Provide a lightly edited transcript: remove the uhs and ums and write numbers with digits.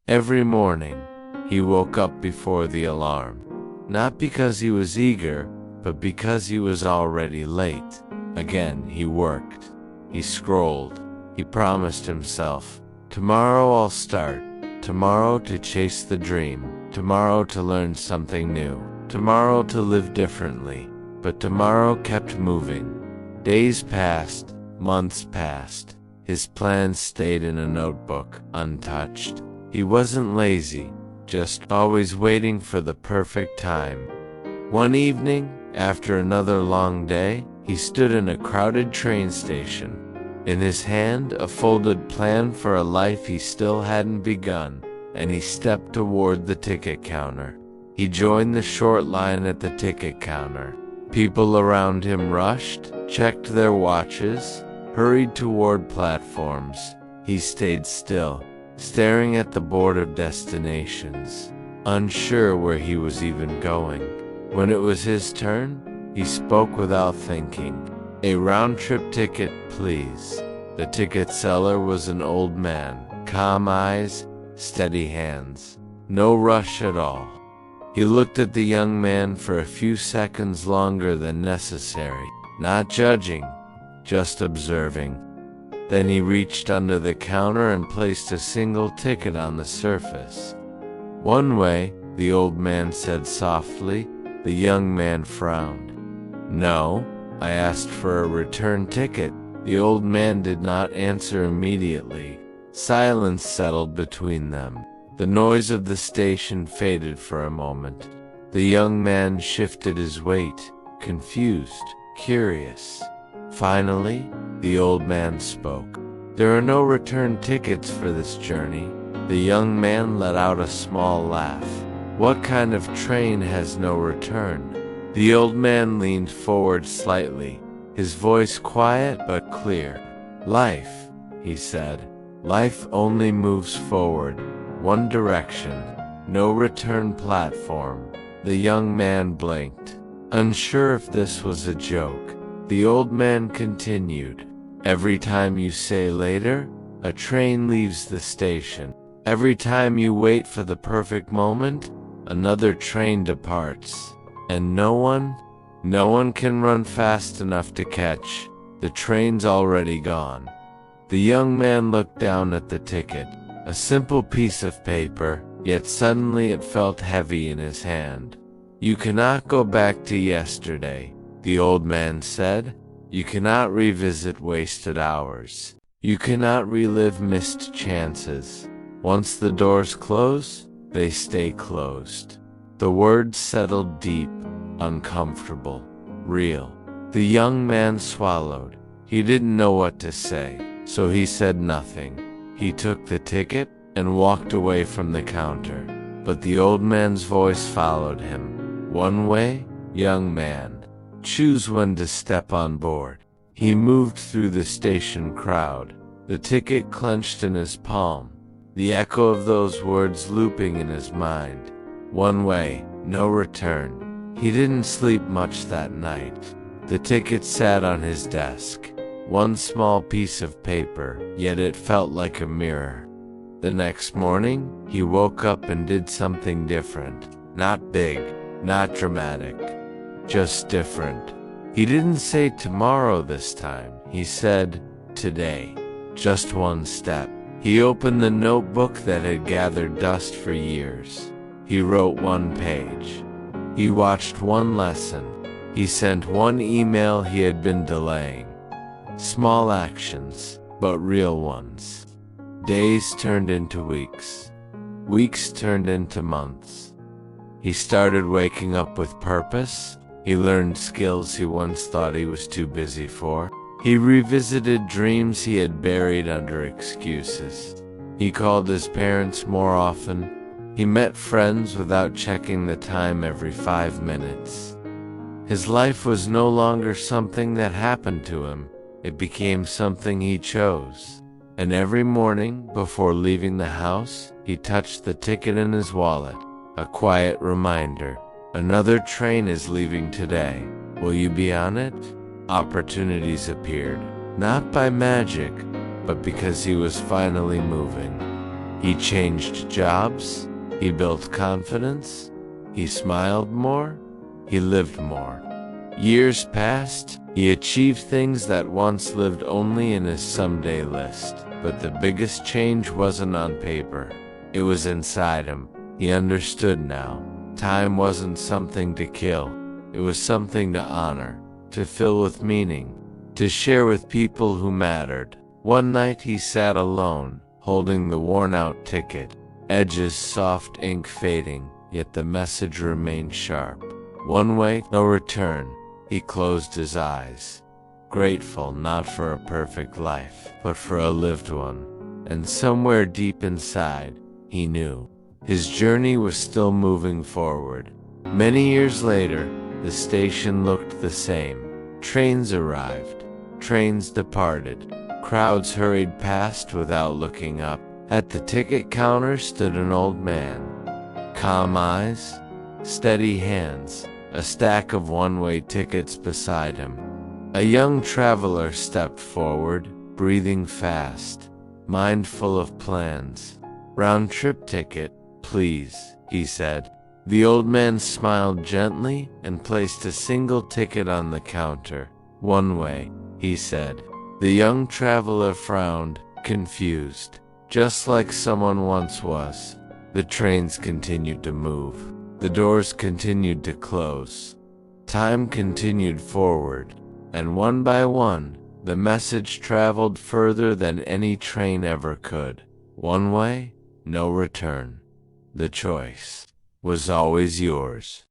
Every morning, he woke up before the alarm. Not because he was eager, but because he was already late. Again, he worked. He scrolled. He promised himself, tomorrow I'll start. Tomorrow to chase the dream. Tomorrow to learn something new. Tomorrow to live differently. But tomorrow kept moving. Days passed. Months passed. His plans stayed in a notebook, untouched. He wasn't lazy, just always waiting for the perfect time. One evening, after another long day, he stood in a crowded train station. In his hand, a folded plan for a life he still hadn't begun, and he stepped toward the ticket counter. He joined the short line at the ticket counter. People around him rushed, checked their watches, hurried toward platforms. He stayed still, staring at the board of destinations, unsure where he was even going. When it was his turn, he spoke without thinking. "A round-trip ticket, please." The ticket seller was an old man, calm eyes, steady hands. No rush at all. He looked at the young man for a few seconds longer than necessary, not judging, just observing. Then he reached under the counter and placed a single ticket on the surface. "One way," the old man said softly. The young man frowned. "No, I asked for a return ticket." The old man did not answer immediately. Silence settled between them. The noise of the station faded for a moment. The young man shifted his weight, confused, curious. Finally, the old man spoke. "There are no return tickets for this journey." The young man let out a small laugh. "What kind of train has no return?" The old man leaned forward slightly, his voice quiet but clear. "Life," he said. "Life only moves forward, one direction, no return platform." The young man blinked, unsure if this was a joke. The old man continued. "Every time you say later, a train leaves the station. Every time you wait for the perfect moment, another train departs. And no one can run fast enough to catch. The train's already gone." The young man looked down at the ticket, a simple piece of paper, yet suddenly it felt heavy in his hand. "You cannot go back to yesterday," the old man said. "You cannot revisit wasted hours. You cannot relive missed chances. Once the doors close, they stay closed." The words settled deep, uncomfortable, real. The young man swallowed. He didn't know what to say, so he said nothing. He took the ticket and walked away from the counter. But the old man's voice followed him. "One way, young man. Choose when to step on board." He moved through the station crowd, the ticket clenched in his palm, the echo of those words looping in his mind. One way, no return. He didn't sleep much that night. The ticket sat on his desk, one small piece of paper, yet it felt like a mirror. The next morning, he woke up and did something different. Not big, not dramatic, just different. He didn't say tomorrow this time. He said, today. Just one step. He opened the notebook that had gathered dust for years. He wrote one page. He watched one lesson. He sent one email he had been delaying. Small actions, but real ones. Days turned into weeks. Weeks turned into months. He started waking up with purpose. He learned skills he once thought he was too busy for. He revisited dreams he had buried under excuses. He called his parents more often. He met friends without checking the time every 5 minutes. His life was no longer something that happened to him. It became something he chose. And every morning, before leaving the house, he touched the ticket in his wallet. A quiet reminder. Another train is leaving today. Will you be on it? Opportunities appeared, not by magic, but because he was finally moving. He changed jobs. He built confidence. He smiled more. He lived more. Years passed. He achieved things that once lived only in his someday list. But the biggest change wasn't on paper. It was inside him. He understood now. Time wasn't something to kill. It was something to honor, to fill with meaning, to share with people who mattered. One night he sat alone, holding the worn-out ticket, edges soft ink fading, yet the message remained sharp. One way, no return. He closed his eyes, grateful not for a perfect life, but for a lived one. And somewhere deep inside, he knew his journey was still moving forward. Many years later, the station looked the same. Trains arrived. Trains departed. Crowds hurried past without looking up. At the ticket counter stood an old man. Calm eyes, steady hands, a stack of one-way tickets beside him. A young traveler stepped forward, breathing fast, mindful of plans. "Round-trip ticket, please," he said. The old man smiled gently and placed a single ticket on the counter. "One way," he said. The young traveler frowned, confused, just like someone once was. The trains continued to move. The doors continued to close. Time continued forward, and one by one, the message traveled further than any train ever could. One way, no return. The choice was always yours.